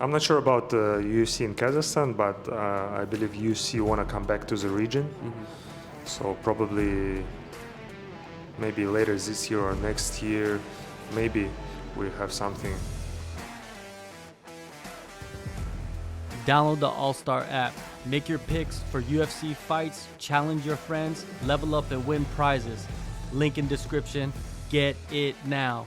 I'm not sure about UFC in Kazakhstan, but I believe UFC want to come back to the region. So probably maybe later this year or next year, maybe we have something. Download the AllStar app. Make your picks for UFC fights, challenge your friends, level up and win prizes. Link in description. Get it now.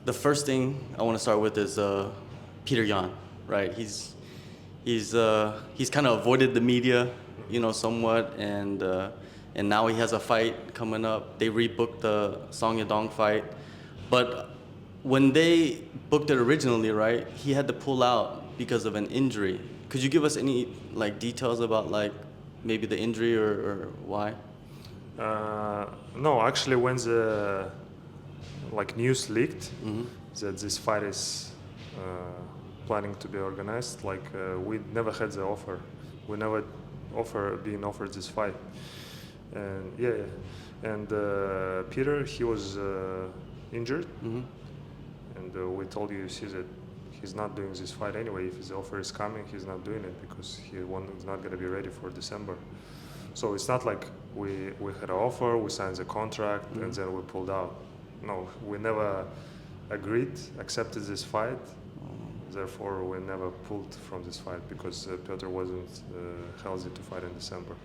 The first thing I want to start with is Petr Yan, right? He's kind of avoided the media, somewhat, and now he has a fight coming up. They rebooked the Song Yadong fight, but when they booked it originally, right, he had to pull out because of an injury. Could you give us any details about maybe the injury or why? No, actually, when the news leaked that this fight is planning to be organized, we never had the offer. We never being offered this fight. And and Peter, he was injured, and we told UFC that he's not doing this fight anyway. If the offer is coming, he's not doing it because he's not going to be ready for December. So it's not like we had an offer, we signed the contract, and then we pulled out. No, we never accepted this fight. Therefore, we never pulled from this fight because Petr wasn't healthy to fight in December.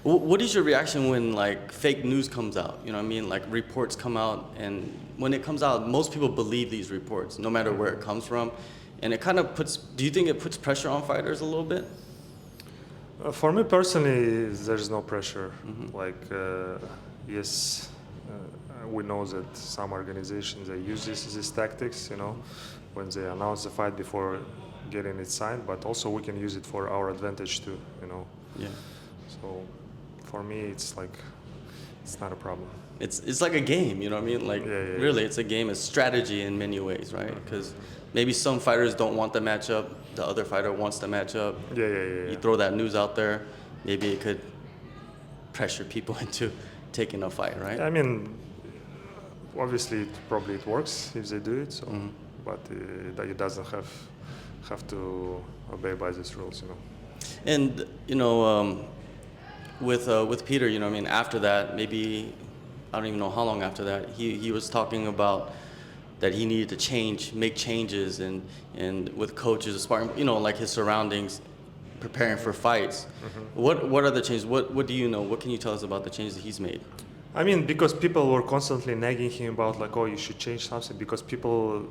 What is your reaction when fake news comes out? You know what I mean? Reports come out, and when it comes out, most people believe these reports, no matter where it comes from. And it kind of do you think it puts pressure on fighters a little bit? For me personally, there's no pressure. Yes, we know that some organizations, they use these tactics, when they announce the fight before getting it signed, but also we can use it for our advantage too, Yeah. So for me, it's not a problem. It's like a game, you know what I mean? Really, it's a game. It's strategy in many ways, right? Because maybe some fighters don't want the matchup. The other fighter wants the matchup. You throw that news out there, maybe it could pressure people into taking a fight, right? I mean, obviously, probably it works if they do it. So, but it doesn't have to obey by these rules, And with Peter, I mean, after that, maybe I don't even know how long after that, he was talking about that he needed to make changes, and with coaches, sparring, his surroundings, preparing for fights. What are the changes? What do you know? What can you tell us about the changes that he's made? I mean, because people were constantly nagging him about oh, you should change something, because people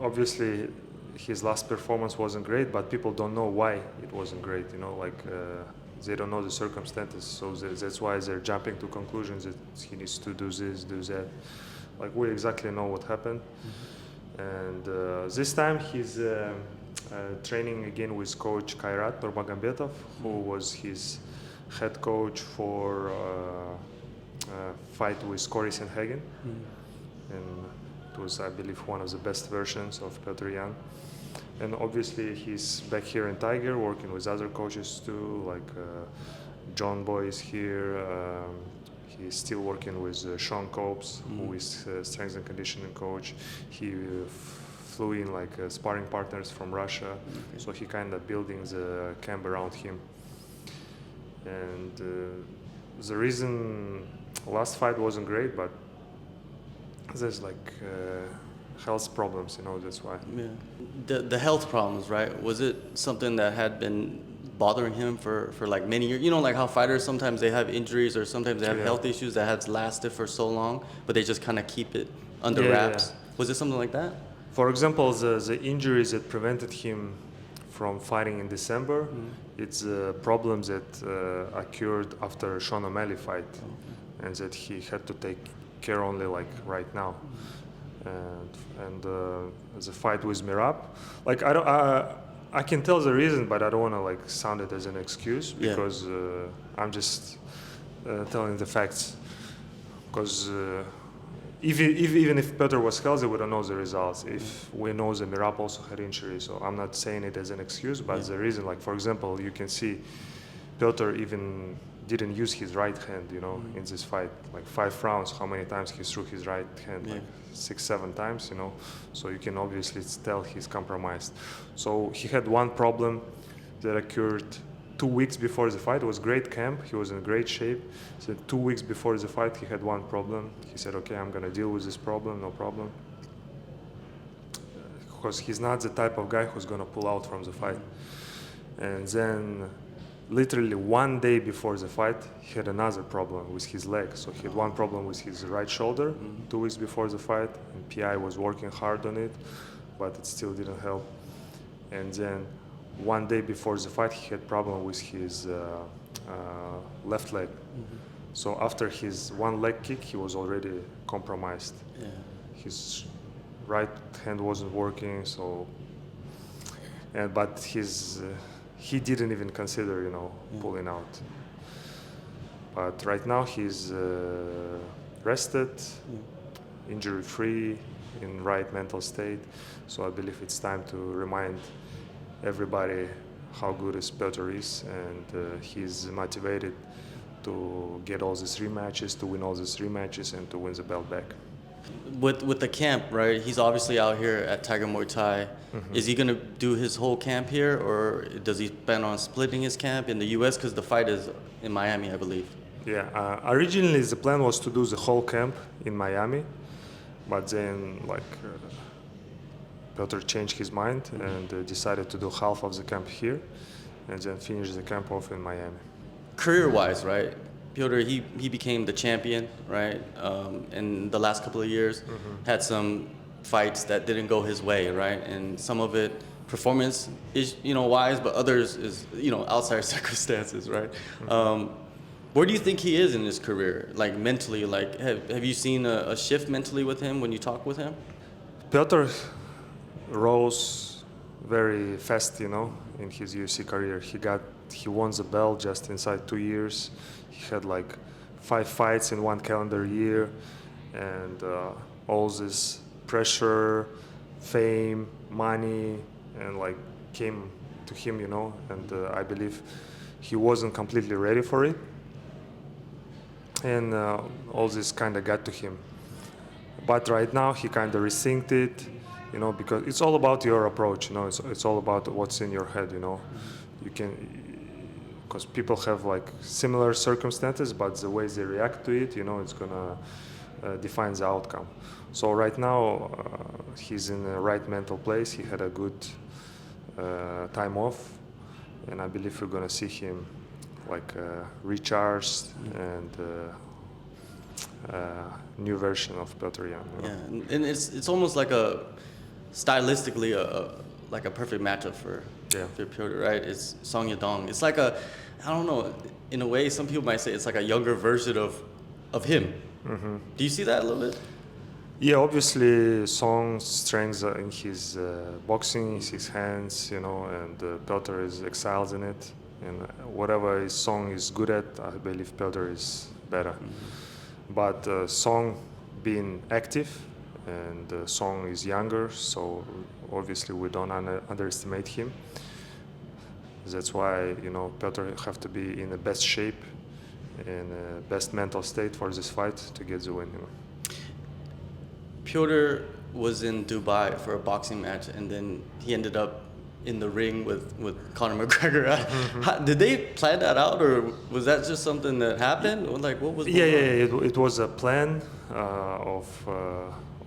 obviously his last performance wasn't great, but people don't know why it wasn't great, they don't know the circumstances, so that's why they're jumping to conclusions that he needs to do this, do that. We exactly know what happened. And this time he's training again with coach Kairat Nurmagomedov, who was his head coach for fight with Corey Sanhagen. And it was, I believe, one of the best versions of Petr Yan. And obviously he's back here in Tiger working with other coaches too, John Boy is here. He's still working with Sean Copes, who is strength and conditioning coach. He flew in sparring partners from Russia, so he kind of building the camp around him. And the reason last fight wasn't great, but there's health problems, that's why. Yeah. The health problems, right? Was it something that had been bothering him for many years? How fighters sometimes they have injuries or sometimes they have health issues that has lasted for so long, but they just kind of keep it under wraps. Yeah. Was it something like that? For example, the injuries that prevented him from fighting in December, it's problems that occurred after Sean O'Malley fight, and that he had to take care only right now. And the fight with Mirab, I can tell the reason, but I don't want to sound it as an excuse, because I'm just telling the facts. Because even if Petr was healthy, we don't know the results. If we know that Mirab also had injury, so I'm not saying it as an excuse, but the reason, for example, you can see Petr even didn't use his right hand, you know, in this fight. Like 5 rounds, how many times he threw his right hand? Yeah. Like 6-7 times, you know. So you can obviously tell he's compromised. So he had one problem that occurred 2 weeks before the fight. It was great camp. He was in great shape. So 2 weeks before the fight, he had one problem. He said, okay, I'm going to deal with this problem, no problem. Because he's not the type of guy who's going to pull out from the fight. And then literally 1 day before the fight, he had another problem with his leg. So he had one problem with his right shoulder 2 weeks before the fight, and PI was working hard on it, but it still didn't help. And then 1 day before the fight, he had problem with his left leg. So after his one leg kick, he was already compromised. Yeah. His right hand wasn't working, so, but he didn't even consider, you know, pulling out. But right now he's rested, injury-free, in right mental state. So I believe it's time to remind everybody how good his Petr is, and he's motivated to get all these rematches, to win all these rematches, and to win the belt back. With the camp, right? He's obviously out here at Tiger Muay Thai. Is he gonna do his whole camp here, or does he plan on splitting his camp in the U.S. because the fight is in Miami, I believe? Yeah. Originally the plan was to do the whole camp in Miami, but then Petr changed his mind and decided to do half of the camp here, and then finish the camp off in Miami. Career-wise, right? Petr, he became the champion, right? In the last couple of years, had some fights that didn't go his way, right? And some of it performance is, you know, wise, but others is, you know, outside circumstances, right? Where do you think he is in his career, like mentally? Like, have you seen a shift mentally with him when you talk with him? Petr rose very fast, you know, in his UFC career. He won the belt just inside 2 years. He had like 5 fights in 1 calendar year, and all this pressure, fame, money, and like came to him, you know, and I believe he wasn't completely ready for it, and all this kind of got to him. But right now he kind of rethinked it, you know, because it's all about your approach, you know, it's all about what's in your head, you know. You can, because people have like similar circumstances, but the way they react to it, you know, it's gonna define the outcome. So right now he's in the right mental place. He had a good time off, and I believe we're gonna see him like recharged and new version of Petr Yan. You know? Yeah, and it's almost like stylistically like a perfect matchup for Petr, right? It's Song Yadong. It's like I don't know, in a way, some people might say it's like a younger version of him. Do you see that a little bit? Yeah, obviously Song's strength in his boxing, is his hands, you know, and Petr excels in it. And whatever his Song is good at, I believe Petr is better. But Song being active, and Song is younger, so obviously we don't underestimate him. That's why, you know, Petr have to be in the best shape, in the best mental state for this fight to get the win. You know. Petr was in Dubai for a boxing match, and then he ended up in the ring with Conor McGregor. Did they plan that out, or was that just something that happened? Or like, what was? It was a plan of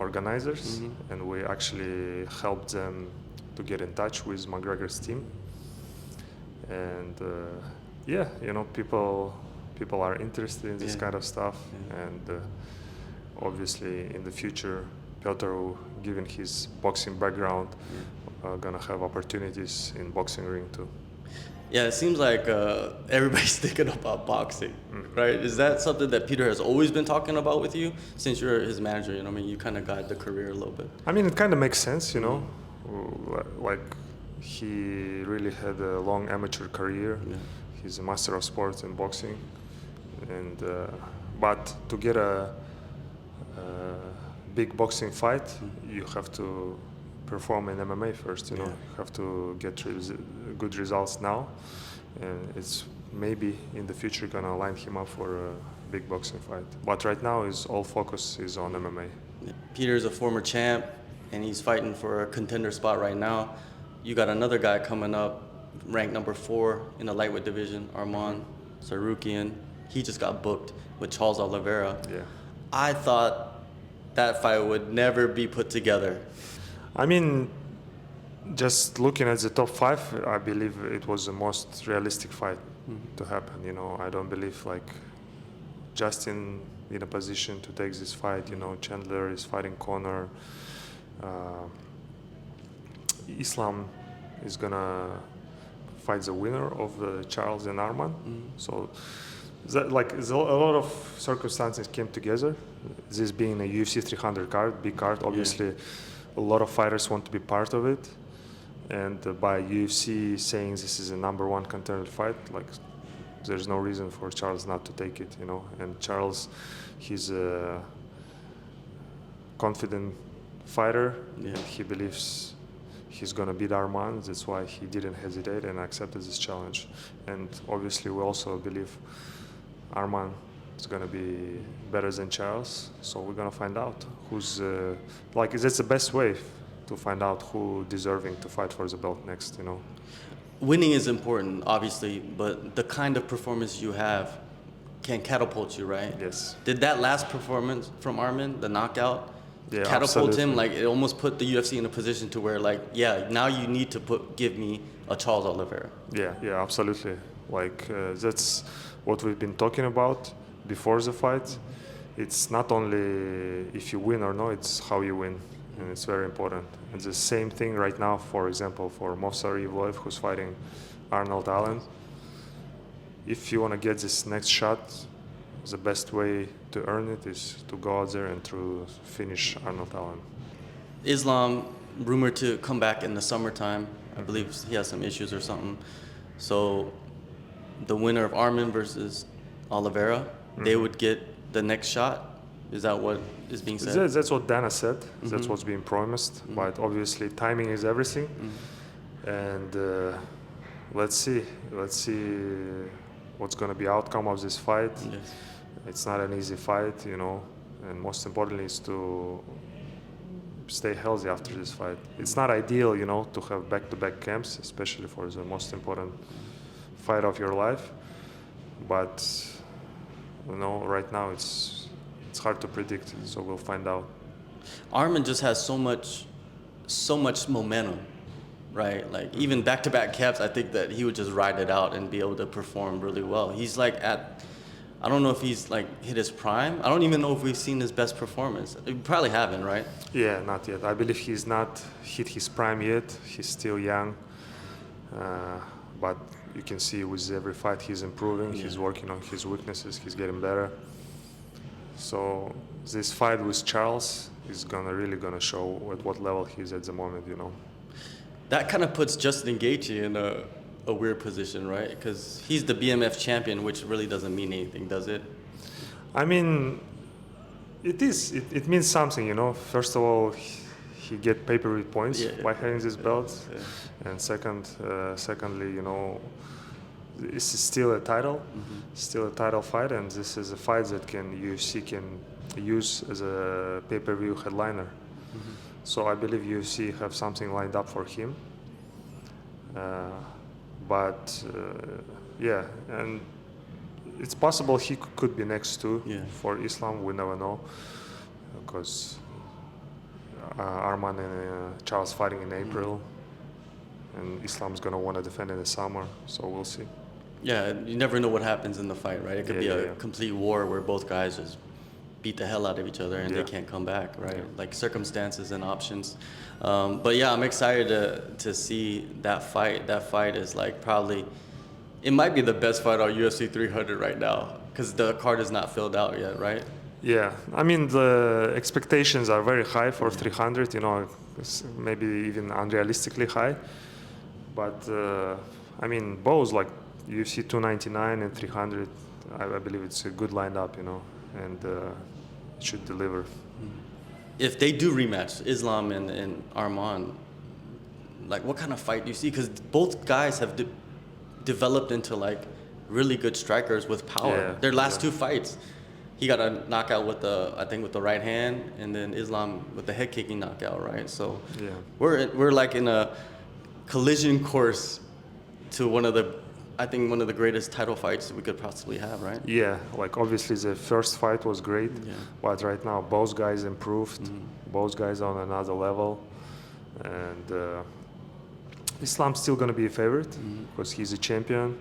organizers, and we actually helped them to get in touch with McGregor's team. And you know, people are interested in this kind of stuff, and obviously in the future, Petr, given his boxing background, gonna have opportunities in boxing ring too. Yeah, it seems like everybody's thinking about boxing, right? Is that something that Petr has always been talking about with you since you're his manager? You know, I mean, you kind of guide the career a little bit. I mean, it kind of makes sense, you know, like he really had a long amateur career. He's a master of sports in boxing, and but to get a big boxing fight, you have to perform in MMA first. You know, you have to get good results now, and it's maybe in the future gonna line him up for a big boxing fight. But right now, all focus is on MMA. Peter's a former champ, and he's fighting for a contender spot right now. You got another guy coming up, ranked number 4 in the lightweight division, Arman Tsarukyan. He just got booked with Charles Oliveira. Yeah. I thought that fight would never be put together. I mean, just looking at the top 5, I believe it was the most realistic fight to happen. You know, I don't believe like Justin in a position to take this fight. You know, Chandler is fighting Conor. Islam is gonna fight the winner of the Charles and Arman. So that, like, a lot of circumstances came together. This being a UFC 300 card, big card, obviously a lot of fighters want to be part of it. And by UFC saying this is a number 1 contender fight, like, there's no reason for Charles not to take it, you know. And Charles, he's a confident fighter. Yeah. He believes he's gonna beat Arman. That's why he didn't hesitate and accepted this challenge. And obviously, we also believe Arman is gonna be better than Charles. So we're gonna find out who's like. That's the best way to find out who deserving to fight for the belt next. You know. Winning is important, obviously, but the kind of performance you have can catapult you, right? Yes. Did that last performance from Arman, the knockout, Yeah, catapult absolutely. him? Like, it almost put the UFC in a position to where, like, yeah, now you need to give me a Charles Oliveira. Yeah, absolutely. Like, that's what we've been talking about before the fight. It's not only if you win or no, it's how you win. And it's very important. And the same thing right now, for example, for Movsar Evloev, who's fighting Arnold Allen. If you want to get this next shot, the best way to earn it is to go out there and to finish Arnold Allen. Islam, rumored to come back in the summertime. I believe he has some issues or something. So the winner of Arman versus Oliveira, they would get the next shot. Is that what is being said? That's what Dana said. That's what's being promised. But obviously, timing is everything. And let's see. Let's see what's going to be outcome of this fight. Yes. It's not an easy fight, you know. And most importantly is to stay healthy after this fight. It's not ideal, you know, to have back-to-back camps, especially for the most important fight of your life. But you know, right now it's hard to predict, so we'll find out. Arman just has so much momentum, right? Like, even back-to-back caps, I think that he would just ride it out and be able to perform really well. He's like I don't know if he's like hit his prime. I don't even know if we've seen his best performance. We probably haven't, right? Yeah, not yet. I believe he's not hit his prime yet. He's still young. But you can see with every fight he's improving. He's working on his weaknesses. He's getting better. So this fight with Charles is really gonna show at what level he's at the moment, you know. That kind of puts Justin Gaethje in a weird position, right? Because he's the BMF champion, which really doesn't mean anything, does it? I mean, it is. It means something, you know. First of all, he get pay-per-view points by having this belt, and secondly, you know, this is still a title, still a title fight, and this is a fight that UFC can use as a pay-per-view headliner. So I believe UFC have something lined up for him. But yeah, and it's possible he could be next too. For Islam, we never know, because Arman and Charles fighting in April, and Islam's gonna want to defend in the summer, so we'll see. Yeah, you never know what happens in the fight, right? It could be a complete war where both guys just beat the hell out of each other and they can't come back, right? Like circumstances and options. But yeah, I'm excited to see that fight. That fight is like probably, it might be the best fight on UFC 300 right now, because the card is not filled out yet, right? Yeah, I mean, the expectations are very high for 300, you know, maybe even unrealistically high. But I mean, both like UFC 299 and 300, I believe it's a good lineup, you know, and it should deliver. If they do rematch, Islam and Arman, like what kind of fight do you see? Because both guys have developed into like really good strikers with power. Yeah, Their last yeah. 2 fights, he got a knockout with with the right hand, and then Islam with the head kicking knockout, right? So Yeah. we're like in a collision course to one of the greatest title fights we could possibly have, right? Yeah, like obviously the first fight was great, Yeah. but right now both guys improved, both guys on another level, and Islam's still gonna be a favorite because he's a champion.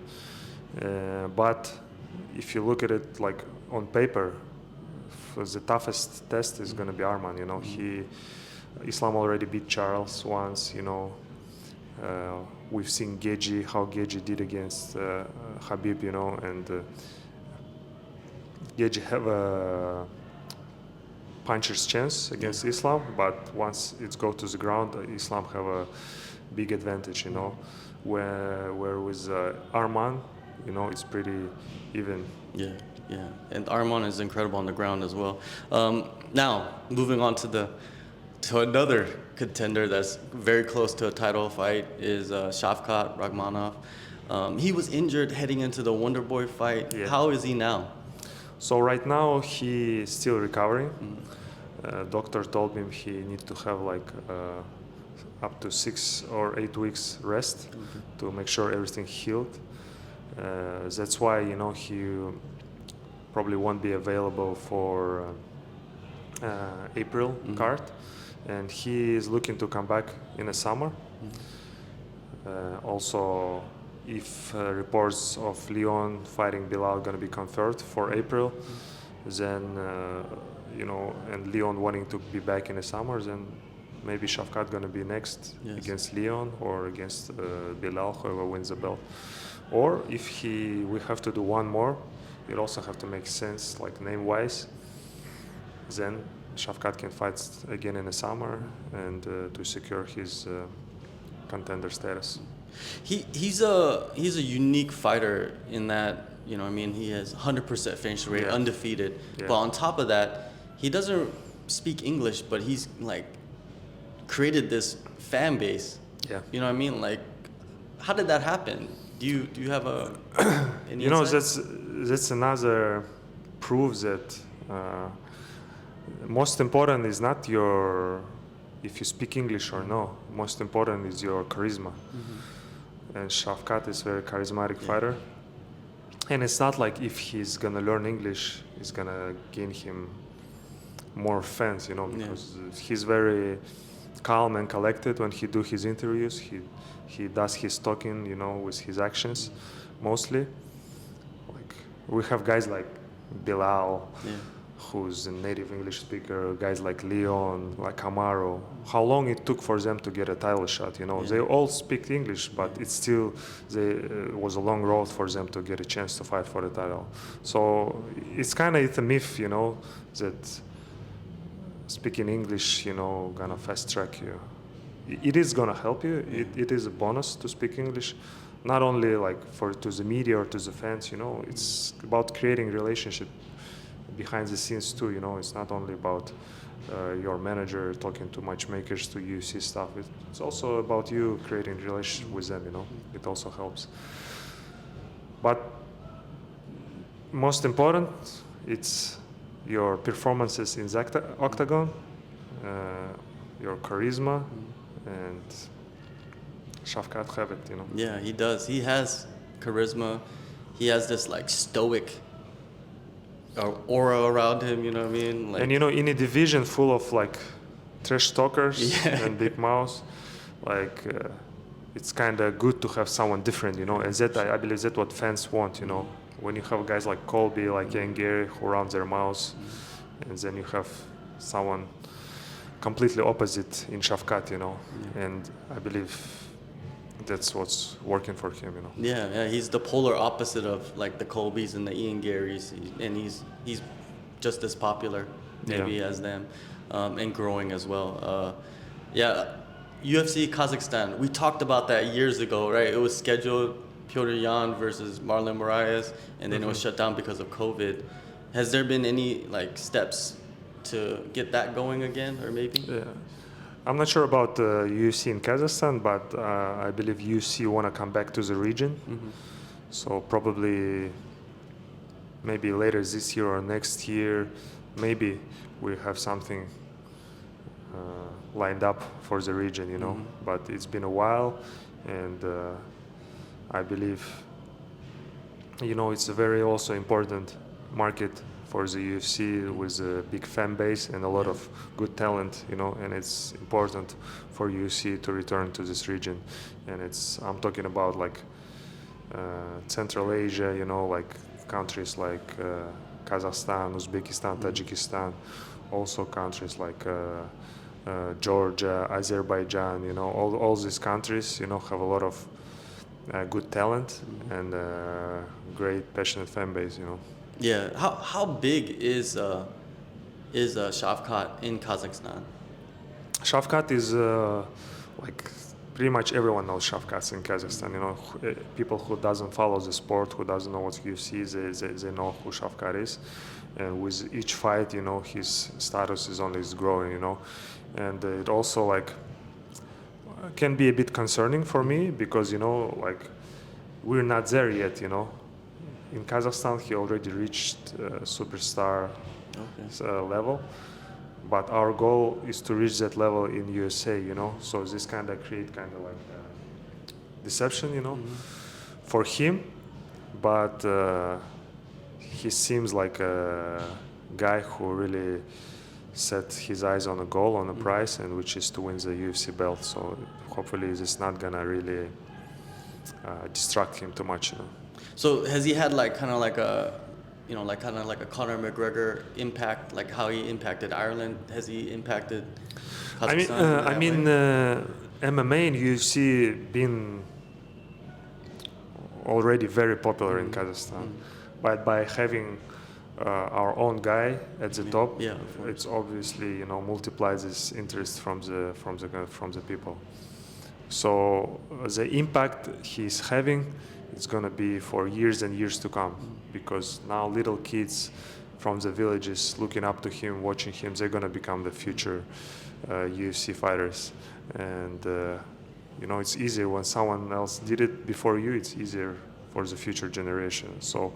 But if you look at it like on paper, the toughest test is gonna be Arman. You know, Islam already beat Charles once. You know, we've seen how Geji did against Khabib. You know, and Geji have a puncher's chance against Islam, but once it goes to the ground, Islam have a big advantage. You know, where with Arman, you know, it's pretty even. Yeah, yeah. And Arman is incredible on the ground as well. Now, moving on to another contender that's very close to a title fight is Shavkat Rakhmonov. He was injured heading into the Wonder Boy fight. Yeah. How is he now? So right now he is still recovering. Doctor told him he needs to have like up to 6 or 8 weeks rest to make sure everything healed. That's why, you know, he probably won't be available for April card, and he is looking to come back in the summer. Also, if reports of Hyon fighting Bilal gonna be confirmed for April, then you know, and Hyon wanting to be back in the summer, then maybe Shavkat gonna be next against Hyon or against Bilal, whoever wins the belt. Or if we have to do one more, it also have to make sense, like name-wise. Then Shavkat can fight again in the summer and to secure his contender status. He's a unique fighter in that, you know, I mean, he has 100% finish rate, undefeated. Yeah. But on top of that, he doesn't speak English, but he's like created this fan base. Yeah. You know what I mean? Like, how did that happen? Do you have any You know, insight? that's another proof that most important is not if you speak English or no. Most important is your charisma. And Shavkat is a very charismatic fighter. And it's not like if he's gonna learn English, it's gonna gain him more fans, you know, because he's very calm and collected when he do his interviews. He does his talking, you know, with his actions mostly. Like we have guys like Bilal, who's a native English speaker, guys like Hyon, like Amaro. How long it took for them to get a title shot, you know? They all speak English, but it's still was a long road for them to get a chance to fight for the title. So it's a myth, you know, that speaking English, you know, gonna fast track you. It is gonna help you. It is a bonus to speak English, not only like to the media or to the fans, you know. It's about creating relationship behind the scenes too, you know. It's not only about your manager talking to matchmakers to UFC stuff. It's also about you creating relationship with them, you know. It also helps. But most important, it's your performances in the octagon, your charisma, and Shavkat have it, you know. Yeah, he does. He has charisma. He has this like stoic aura around him, you know what I mean? Like, and you know, in a division full of like trash talkers and big mouths, like it's kind of good to have someone different, you know. And that I believe that's what fans want, you know. When you have guys like Colby, like Yan Gary, who run their mouths, and then you have someone completely opposite in Shavkat, you know. And I believe that's what's working for him, you know. Yeah, he's the polar opposite of like the Colbys and the Ian Garys, and he's just as popular maybe as them, and growing as well. UFC Kazakhstan. We talked about that years ago, right? It was scheduled Petr Yan versus Marlon Moraes, and then it was shut down because of COVID. Has there been any like steps to get that going again, or maybe? Yeah. I'm not sure about UFC in Kazakhstan, but I believe UFC want to come back to the region. So probably maybe later this year or next year, maybe we have something lined up for the region, you know. But it's been a while, and I believe, you know, it's a very also important market for the UFC with a big fan base and a lot of good talent, you know, and it's important for UFC to return to this region. And I'm talking about like Central Asia, you know, like countries like Kazakhstan, Uzbekistan, Tajikistan, also countries like Georgia, Azerbaijan, you know, all these countries, you know, have a lot of good talent and great passionate fan base, you know. Yeah. How big is Shavkat in Kazakhstan? Shavkat is like pretty much everyone knows Shavkat in Kazakhstan. You know, people who doesn't follow the sport, who doesn't know what UFC is, they know who Shavkat is. And with each fight, you know, his status is only growing. You know, and it also like can be a bit concerning for me because, you know, like we're not there yet. You know, in Kazakhstan he already reached superstar level. But our goal is to reach that level in USA, you know. So this kind of create kind of like deception, you know, for him. But he seems like a guy who really set his eyes on a goal, on a prize, and which is to win the UFC belt. So hopefully this is not gonna really distract him too much, you know. So has he had like kind of like a, you know, like kind of like a Conor McGregor impact, like how he impacted Ireland? Has he impacted Kazakhstan? I mean, MMA and UFC been already very popular in Kazakhstan, but by having our own guy at the top, it's obviously, you know, multiplies this interest from the people. So the impact he's having, it's gonna be for years and years to come, because now little kids from the villages looking up to him, watching him, they're gonna become the future UFC fighters. And you know, it's easier when someone else did it before you. It's easier for the future generation. So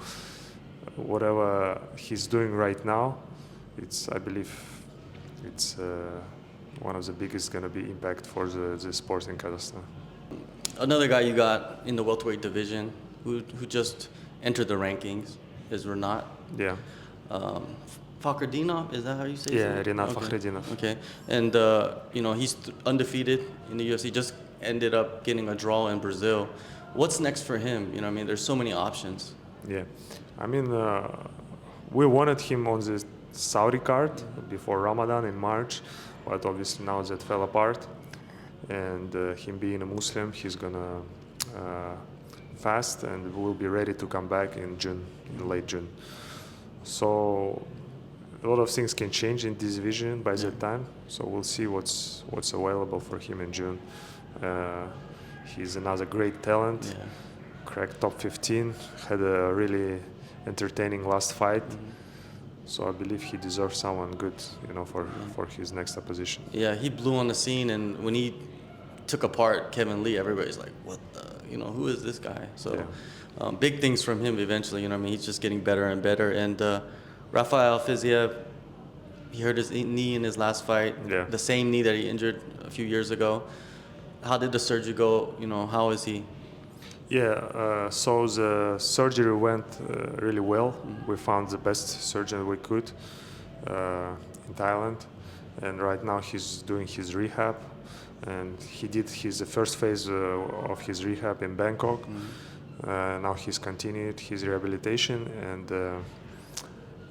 whatever he's doing right now, I believe it's one of the biggest gonna be impact for the sport in Kazakhstan. Another guy you got in the welterweight division who just entered the rankings is Rinat. Yeah. Fakhretdinov, is that how you say it? Yeah, Rinat Fakhretdinov. Okay, and you know, he's undefeated in the UFC. Just ended up getting a draw in Brazil. What's next for him? You know, I mean, there's so many options. Yeah, I mean, we wanted him on the Saudi card before Ramadan in March, but obviously now that fell apart. And him being a Muslim, he's gonna fast and will be ready to come back in June, in late June. So a lot of things can change in this division by that time. So we'll see what's available for him in June. He's another great talent. Cracked top 15. Had a really entertaining last fight. So I believe he deserves someone good, you know, for his next opposition. Yeah, he blew on the scene, and when he took apart Kevin Lee, everybody's like, "What the? You know, who is this guy?" So, big things from him eventually. You know, I mean, he's just getting better and better. And Rafael Fiziev, he hurt his knee in his last fight. Yeah. The same knee that he injured a few years ago. How did the surgery go? You know, how is he? Yeah, so the surgery went really well. We found the best surgeon we could in Thailand, and right now he's doing his rehab. And he did the first phase of his rehab in Bangkok. Now he's continued his rehabilitation, and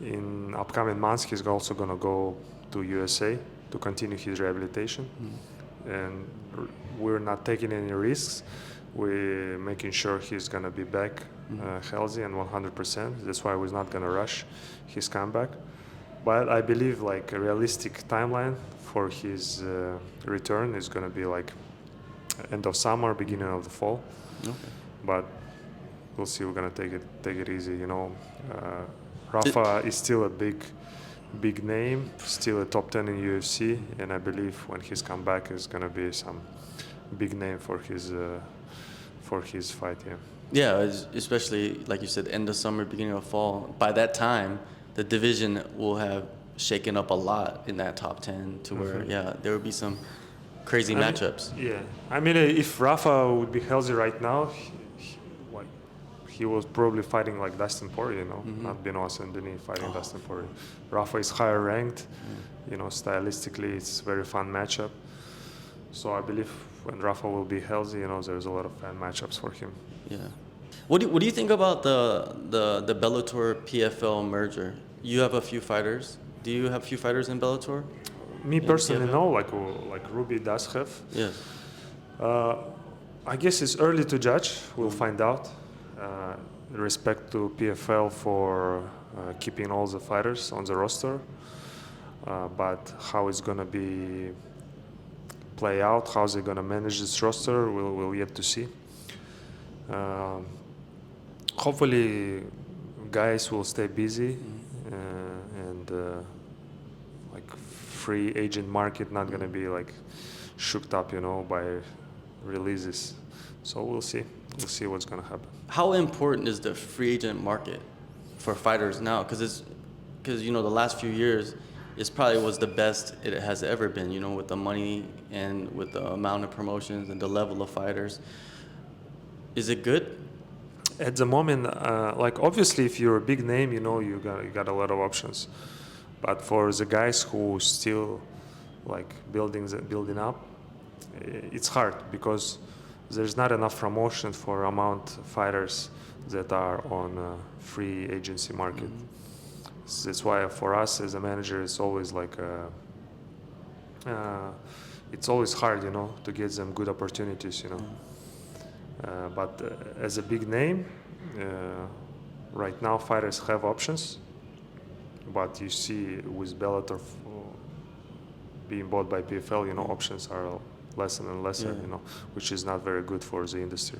in upcoming months he's also gonna go to USA to continue his rehabilitation. And we're not taking any risks. We're making sure he's gonna be back healthy and 100%. That's why we're not gonna rush his comeback. But I believe like a realistic timeline for his return is gonna be like end of summer, beginning of the fall. But we'll see. We're gonna take it easy. You know, Rafa is still a big name, still a top 10 in UFC, and I believe when he's come back, is gonna be some big name for for his fight. Yeah. Yeah, especially like you said, end of summer, beginning of fall. By that time, the division will have shaken up a lot in that top 10 to where, yeah, there will be some crazy matchups. I mean, if Rafa would be healthy right now, he was probably fighting like Dustin Poirier, you know, not Benoit Saint-Denis fighting Dustin Poirier. Rafa is higher ranked, you know, stylistically it's a very fun matchup. So I believe when Rafa will be healthy, you know, there's a lot of fan matchups for him. Yeah. What do you think about the Bellator PFL merger? You have a few fighters. Do you have a few fighters in Bellator? Me personally, no. Like Ruby does have. Yes. I guess it's early to judge. We'll find out. Respect to PFL for keeping all the fighters on the roster, but how it's gonna be play out, how they're gonna manage this roster, we'll yet to see. Hopefully, guys will stay busy and like free agent market not gonna be like shooked up, you know, by releases. So we'll see. We'll see what's gonna happen. How important is the free agent market for fighters now? Because you know the last few years, it probably was the best it has ever been. You know, with the money and with the amount of promotions and the level of fighters. Is it good? At the moment, like obviously, if you're a big name, you know, you got a lot of options. But for the guys who still like building up, it's hard because there's not enough promotion for amount of fighters that are on free agency market. So that's why for us as a manager, it's always like it's always hard, you know, to get them good opportunities, you know. But as a big name, right now fighters have options. But you see with Bellator being bought by PFL, you know, options are lesser and lesser, you know, which is not very good for the industry.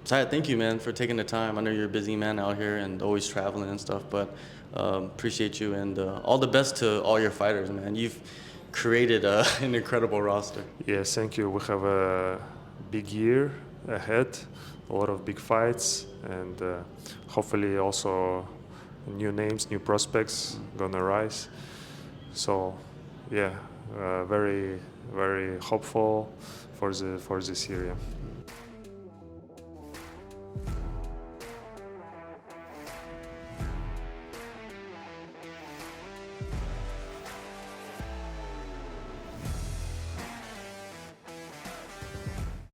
Sayat, thank you, man, for taking the time. I know you're a busy man out here and always traveling and stuff, but appreciate you and all the best to all your fighters, man. You've created an incredible roster. Yes, thank you. We have a big year ahead, a lot of big fights, and hopefully also new names, new prospects gonna rise. So, yeah, very, very hopeful for this year. Yeah.